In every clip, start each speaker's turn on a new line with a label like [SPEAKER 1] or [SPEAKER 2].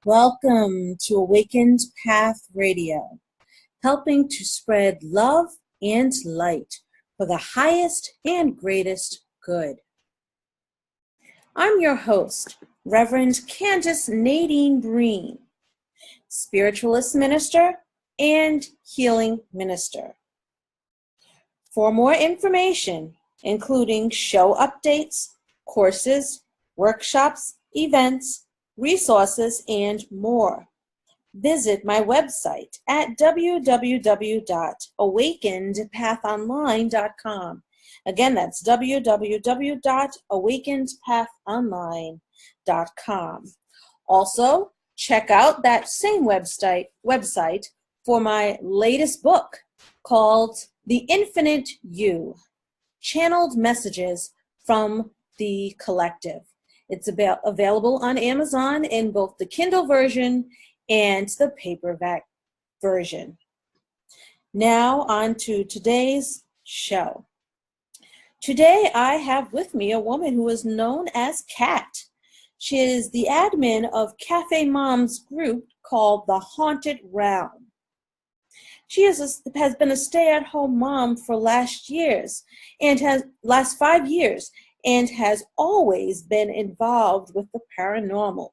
[SPEAKER 1] Welcome to Awakened Path Radio, helping to spread love and light for the highest and greatest good. I'm your host, Reverend Candace Nadine Breen, spiritualist minister and healing minister. For more information, including show updates, courses, workshops, events, resources, and more, visit my website at www.awakenedpathonline.com. Again, that's www.awakenedpathonline.com. Also, check out that same website for my latest book called The Infinite You, Channeled Messages from the Collective. It's available on Amazon in both the Kindle version and the paperback version. Now on to today's show. Today I have with me a woman who is known as Kat. She is the admin of Cafemom's group called The Haunted Realm. She has been a stay-at-home mom for last 5 years and has always been involved with the paranormal.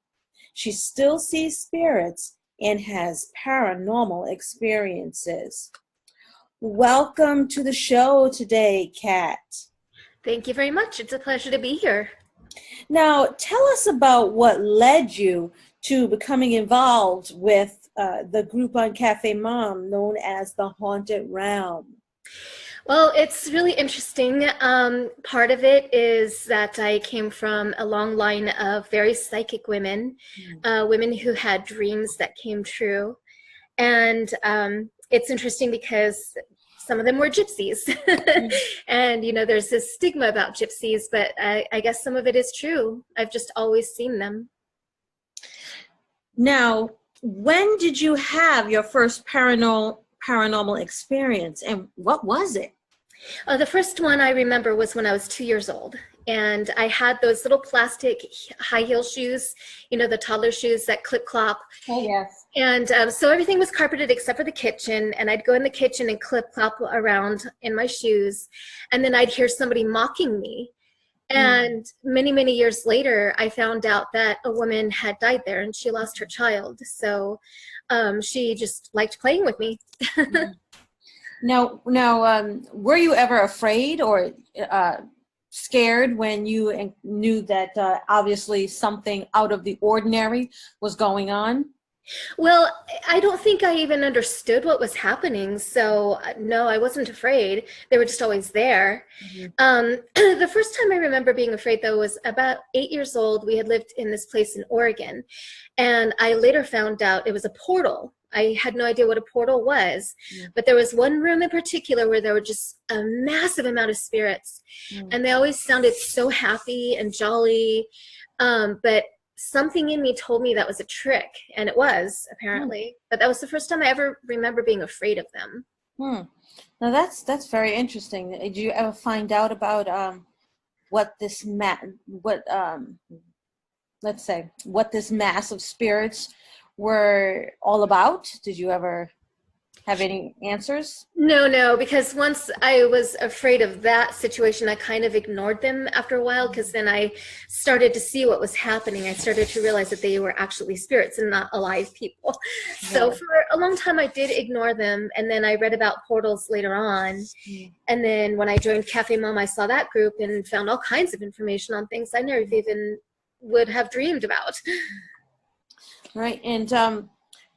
[SPEAKER 1] She still sees spirits and has paranormal experiences. Welcome to the show today, Kat.
[SPEAKER 2] Thank you very much. It's a pleasure to be here.
[SPEAKER 1] Now, tell us about what led you to becoming involved with the group on Cafemom known as The Haunted Realm.
[SPEAKER 2] Well, it's really interesting. Part of it is that I came from a long line of very psychic women, women who had dreams that came true. And it's interesting because some of them were gypsies. And, there's this stigma about gypsies, but I guess some of it is true. I've just always seen them.
[SPEAKER 1] Now, when did you have your first paranormal experience, and what was it?
[SPEAKER 2] The first one I remember was when I was 2 years old, and I had those little plastic high heel shoes, the toddler shoes that clip-clop.
[SPEAKER 1] Oh, yes.
[SPEAKER 2] And so everything was carpeted except for the kitchen, and I'd go in the kitchen and clip-clop around in my shoes, and then I'd hear somebody mocking me. And many, many years later, I found out that a woman had died there and she lost her child. So she just liked playing with me.
[SPEAKER 1] Now, were you ever afraid or scared when you knew that obviously something out of the ordinary was going on?
[SPEAKER 2] Well, I don't think I even understood what was happening. So no, I wasn't afraid. They were just always there. The first time I remember being afraid, though, was about 8 years old. We had lived in this place in Oregon, and I later found out it was a portal. I had no idea what a portal was, but there was one room in particular where there were just a massive amount of spirits, and they always sounded so happy and jolly, but something in me told me that was a trick, and it was, apparently. But that was the first time I ever remember being afraid of them.
[SPEAKER 1] Now that's very interesting. Did you ever find out about what this mass of spirits were all about? Did you ever have any answers?
[SPEAKER 2] No, because once I was afraid of that situation, I kind of ignored them after a while, because then I started to see what was happening. I started to realize that they were actually spirits and not alive people. So for a long time, I did ignore them. And then I read about portals later on. And then when I joined Cafemom, I saw that group and found all kinds of information on things I never even would have dreamed about.
[SPEAKER 1] Right. And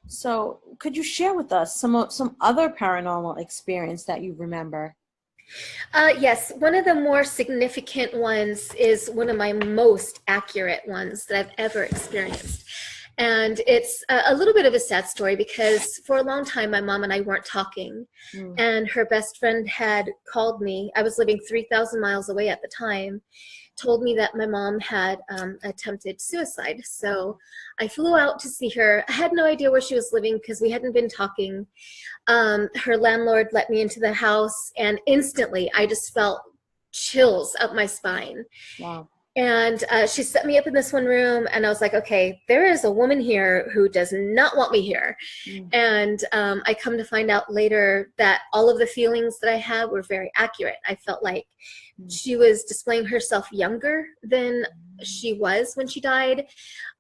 [SPEAKER 1] so could you share with us some other paranormal experience that you remember?
[SPEAKER 2] Yes, one of the more significant ones is one of my most accurate ones that I've ever experienced. And it's a little bit of a sad story, because for a long time, my mom and I weren't talking. And her best friend had called me. I was living 3,000 miles away at the time. Told me that my mom had attempted suicide. So I flew out to see her. I had no idea where she was living because we hadn't been talking. Her landlord let me into the house, and instantly I just felt chills up my spine.
[SPEAKER 1] Wow.
[SPEAKER 2] And she set me up in this one room, and I was like, okay, there is a woman here who does not want me here.
[SPEAKER 1] Mm.
[SPEAKER 2] And I come to find out later that all of the feelings that I had were very accurate. I felt like she was displaying herself younger than she was when she died.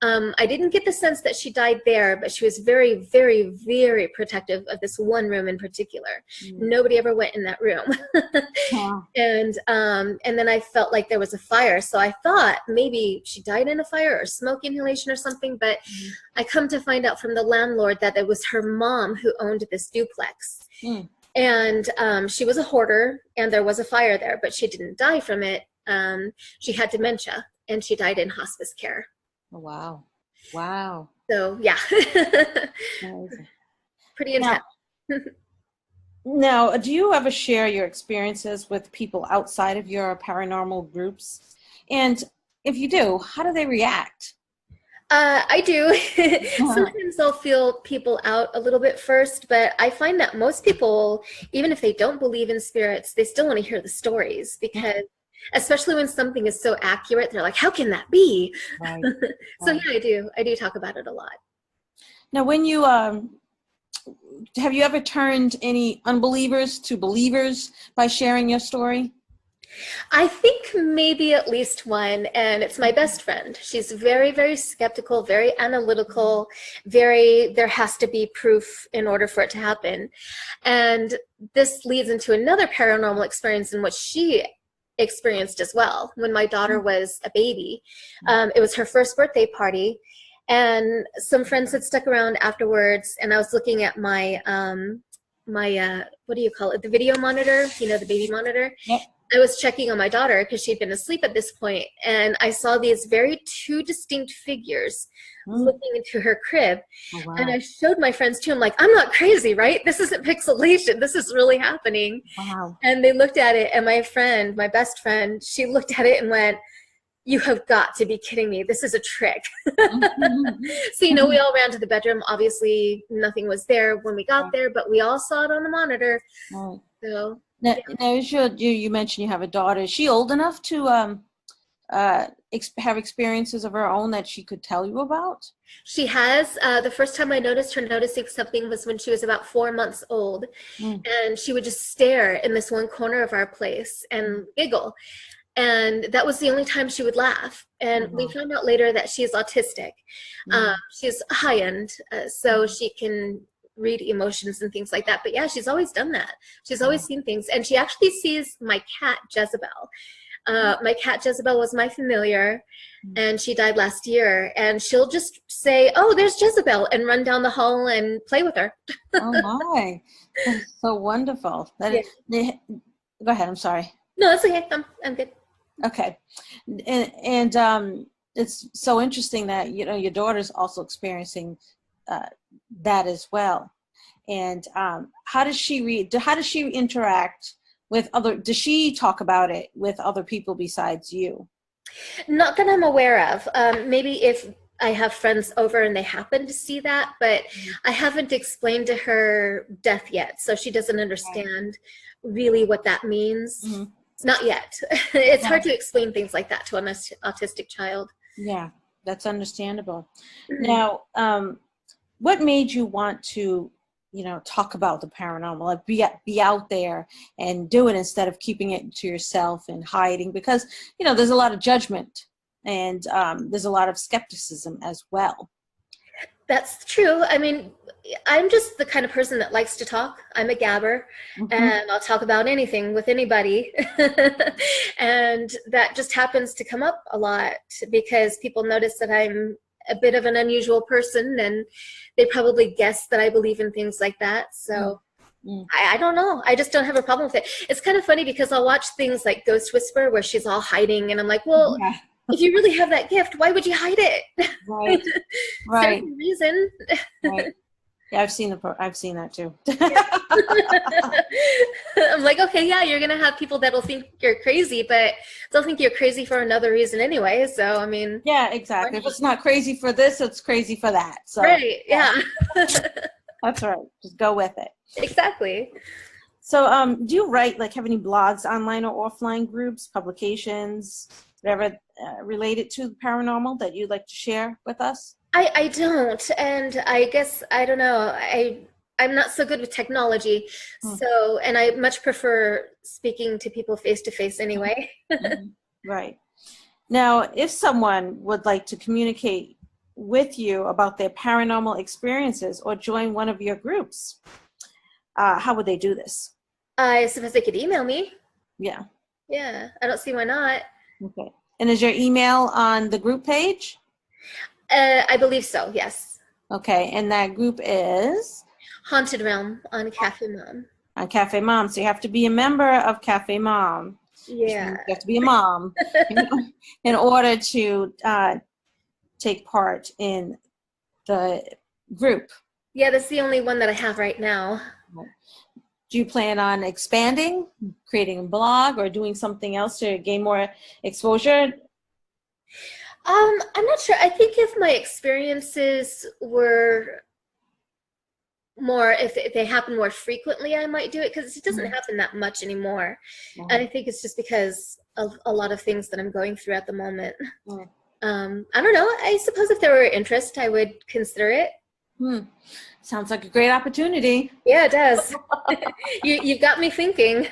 [SPEAKER 2] I didn't get the sense that she died there, but she was very, very, very protective of this one room in particular. Nobody ever went in that room.
[SPEAKER 1] Wow.
[SPEAKER 2] And then I felt like there was a fire. So I thought maybe she died in a fire or smoke inhalation or something, but I come to find out from the landlord that it was her mom who owned this duplex. And she was a hoarder, and there was a fire there, but she didn't die from it. She had dementia, and she died in hospice care.
[SPEAKER 1] Oh, wow. Wow.
[SPEAKER 2] So, yeah.
[SPEAKER 1] Amazing.
[SPEAKER 2] Pretty intense.
[SPEAKER 1] Now, do you ever share your experiences with people outside of your paranormal groups? And if you do, how do they react?
[SPEAKER 2] I do. Sometimes I'll feel people out a little bit first, but I find that most people, even if they don't believe in spirits, they still want to hear the stories, because especially when something is so accurate, they're like, how can that be?
[SPEAKER 1] Right.
[SPEAKER 2] So yeah, I do talk about it a lot.
[SPEAKER 1] Now, when you have you ever turned any unbelievers to believers by sharing your story?
[SPEAKER 2] I think maybe at least one, and it's my best friend. She's very, very skeptical, very analytical, there has to be proof in order for it to happen. And this leads into another paranormal experience in which she experienced as well. When my daughter was a baby, it was her first birthday party, and some friends had stuck around afterwards, and I was looking at my what do you call it, the video monitor, the baby monitor.
[SPEAKER 1] Yep.
[SPEAKER 2] I was checking on my daughter because she'd been asleep at this point, and I saw these two distinct figures looking into her crib.
[SPEAKER 1] Oh, wow.
[SPEAKER 2] And I showed my friends too. I'm like, I'm not crazy, right? This isn't pixelation. This is really happening.
[SPEAKER 1] Wow.
[SPEAKER 2] And they looked at it, and my best friend, she looked at it and went, you have got to be kidding me. This is a trick. So, we all ran to the bedroom. Obviously, nothing was there when we got there, but we all saw it on the monitor.
[SPEAKER 1] Right.
[SPEAKER 2] So,
[SPEAKER 1] now you mentioned you have a daughter. Is she old enough to have experiences of her own that she could tell you about?
[SPEAKER 2] She has. The first time I noticed her noticing something was when she was about 4 months old. And she would just stare in this one corner of our place and giggle. And that was the only time she would laugh. And we found out later that she's autistic. She's high end, so she can read emotions and things like that. But yeah, she's always done that. She's always seen things. And she actually sees my cat, Jezebel. My cat, Jezebel, was my familiar, and she died last year. And she'll just say, oh, there's Jezebel, and run down the hall and play with her.
[SPEAKER 1] Oh, my. That's so wonderful. Go ahead. I'm sorry.
[SPEAKER 2] No, that's okay. I'm good.
[SPEAKER 1] Okay. And it's so interesting that, your daughter's also experiencing that as well. And how does she interact with does she talk about it with other people besides you?
[SPEAKER 2] Not that I'm aware of. Maybe if I have friends over and they happen to see that, but I haven't explained to her death yet, so she doesn't understand really what that means. Not yet. It's hard to explain things like that to an autistic child.
[SPEAKER 1] Yeah, that's understandable. Now, what made you want to, talk about the paranormal, like be out there and do it instead of keeping it to yourself and hiding? Because, there's a lot of judgment, and there's a lot of skepticism as well.
[SPEAKER 2] That's true. I mean, I'm just the kind of person that likes to talk. I'm a gabber, and I'll talk about anything with anybody. And that just happens to come up a lot because people notice that I'm a bit of an unusual person, and they probably guess that I believe in things like that. So I don't know. I just don't have a problem with it. It's kind of funny because I'll watch things like Ghost Whisper where she's all hiding, and I'm like, well, if you really have that gift, why would you hide it?
[SPEAKER 1] Right.
[SPEAKER 2] Right. There's a reason.
[SPEAKER 1] Right. Yeah, I've seen that too.
[SPEAKER 2] I'm like, okay, yeah, you're gonna have people that'll think you're crazy, but they'll think you're crazy for another reason anyway. So I mean,
[SPEAKER 1] yeah, exactly. If it's not crazy for this, it's crazy for that. So
[SPEAKER 2] right, yeah.
[SPEAKER 1] That's right. Just go with it.
[SPEAKER 2] Exactly.
[SPEAKER 1] So, do you write, have any blogs, online or offline groups, publications whatever related to the paranormal that you'd like to share with us?
[SPEAKER 2] I don't, and I guess I don't know. I'm not so good with technology,
[SPEAKER 1] Hmm.
[SPEAKER 2] so and I much prefer speaking to people face to face anyway.
[SPEAKER 1] Mhm. Right. Now, if someone would like to communicate with you about their paranormal experiences or join one of your groups, how would they do this?
[SPEAKER 2] I suppose they could email me.
[SPEAKER 1] Yeah.
[SPEAKER 2] Yeah, I don't see why not.
[SPEAKER 1] Okay. And is your email on the group page?
[SPEAKER 2] I believe so, yes.
[SPEAKER 1] Okay. And that group is
[SPEAKER 2] Haunted Realm on Cafemom.
[SPEAKER 1] on Cafemom. So you have to be a member of Cafemom, which
[SPEAKER 2] Yeah.
[SPEAKER 1] means you have to be a mom in order to take part in the group.
[SPEAKER 2] Yeah, that's the only one that I have right now.
[SPEAKER 1] Do you plan on expanding, creating a blog, or doing something else to gain more exposure?
[SPEAKER 2] I'm not sure. I think if my experiences were more, if they happen more frequently, I might do it because it doesn't happen that much anymore. And I think it's just because of a lot of things that I'm going through at the moment.
[SPEAKER 1] Mm.
[SPEAKER 2] I don't know. I suppose if there were interest, I would consider it.
[SPEAKER 1] Sounds like a great opportunity.
[SPEAKER 2] Yeah, it does. You've got me thinking.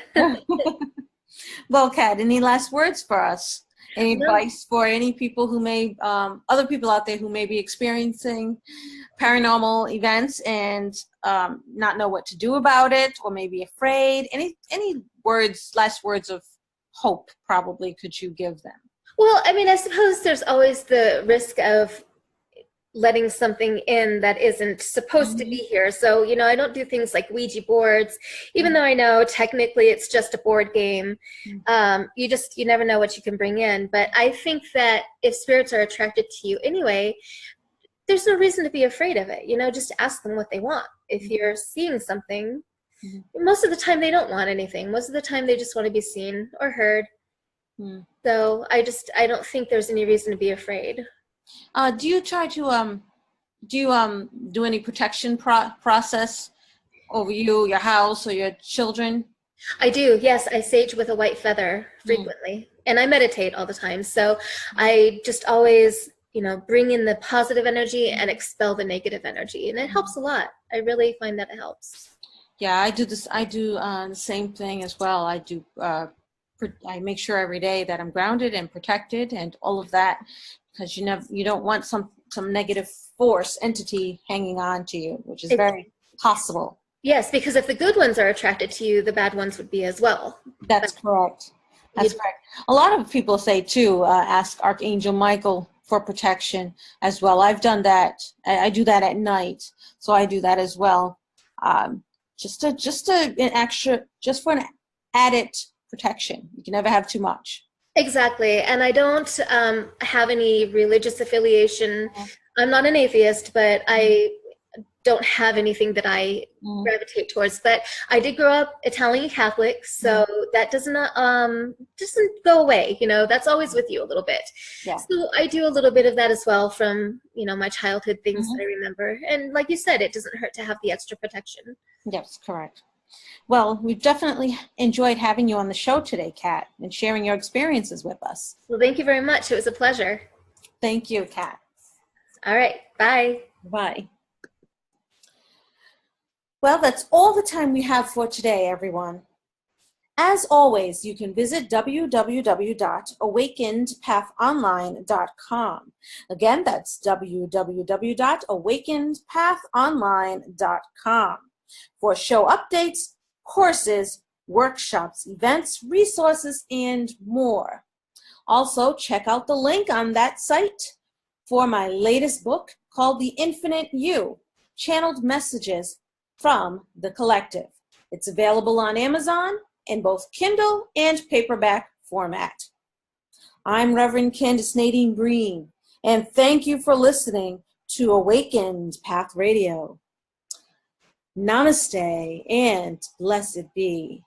[SPEAKER 1] Well, Kat, any last words for us? Any
[SPEAKER 2] No.
[SPEAKER 1] advice for any people who may, other people out there who may be experiencing paranormal events and not know what to do about it, or may be afraid? Any words, last words of hope, probably, could you give them?
[SPEAKER 2] Well, I mean, I suppose there's always the risk of letting something in that isn't supposed to be here. So, I don't do things like Ouija boards, even though I know technically it's just a board game. You never know what you can bring in. But I think that if spirits are attracted to you anyway, there's no reason to be afraid of it. Just ask them what they want. If you're seeing something, most of the time they don't want anything. Most of the time they just want to be seen or heard. So I don't think there's any reason to be afraid.
[SPEAKER 1] Do you try to do any protection process over you, your house, or your children?
[SPEAKER 2] I do, yes. I sage with a white feather frequently, and I meditate all the time. So I just always, bring in the positive energy and expel the negative energy, and it helps a lot. I really find that it helps.
[SPEAKER 1] Yeah, I do this. I do the same thing as well. I do. I make sure every day that I'm grounded and protected and all of that, because you don't want some negative force entity hanging on to you, which is very possible.
[SPEAKER 2] Yes, because if the good ones are attracted to you, the bad ones would be as well.
[SPEAKER 1] That's correct. That's correct. A lot of people say too, ask Archangel Michael for protection as well. I've done that. I do that at night, so I do that as well. Just for an added protection. You can never have too much.
[SPEAKER 2] Exactly. And I don't have any religious affiliation. I'm not an atheist, but I don't have anything that I gravitate towards. But I did grow up Italian Catholic, so that doesn't go away. That's always with you a little bit.
[SPEAKER 1] Yeah.
[SPEAKER 2] So I do a little bit of that as well from my childhood things that I remember. And like you said, it doesn't hurt to have the extra protection.
[SPEAKER 1] Yes, correct. Well, we've definitely enjoyed having you on the show today, Kat, and sharing your experiences with us.
[SPEAKER 2] Well, thank you very much. It was a pleasure.
[SPEAKER 1] Thank you, Kat.
[SPEAKER 2] All right. Bye.
[SPEAKER 1] Bye. Well, that's all the time we have for today, everyone. As always, you can visit www.awakenedpathonline.com. Again, that's www.awakenedpathonline.com for show updates, courses, workshops, events, resources, and more. Also, check out the link on that site for my latest book called The Infinite You, Channeled Messages from the Collective. It's available on Amazon in both Kindle and paperback format. I'm Reverend Candace Nadine Breen, and thank you for listening to Awakened Path Radio. Namaste and blessed be.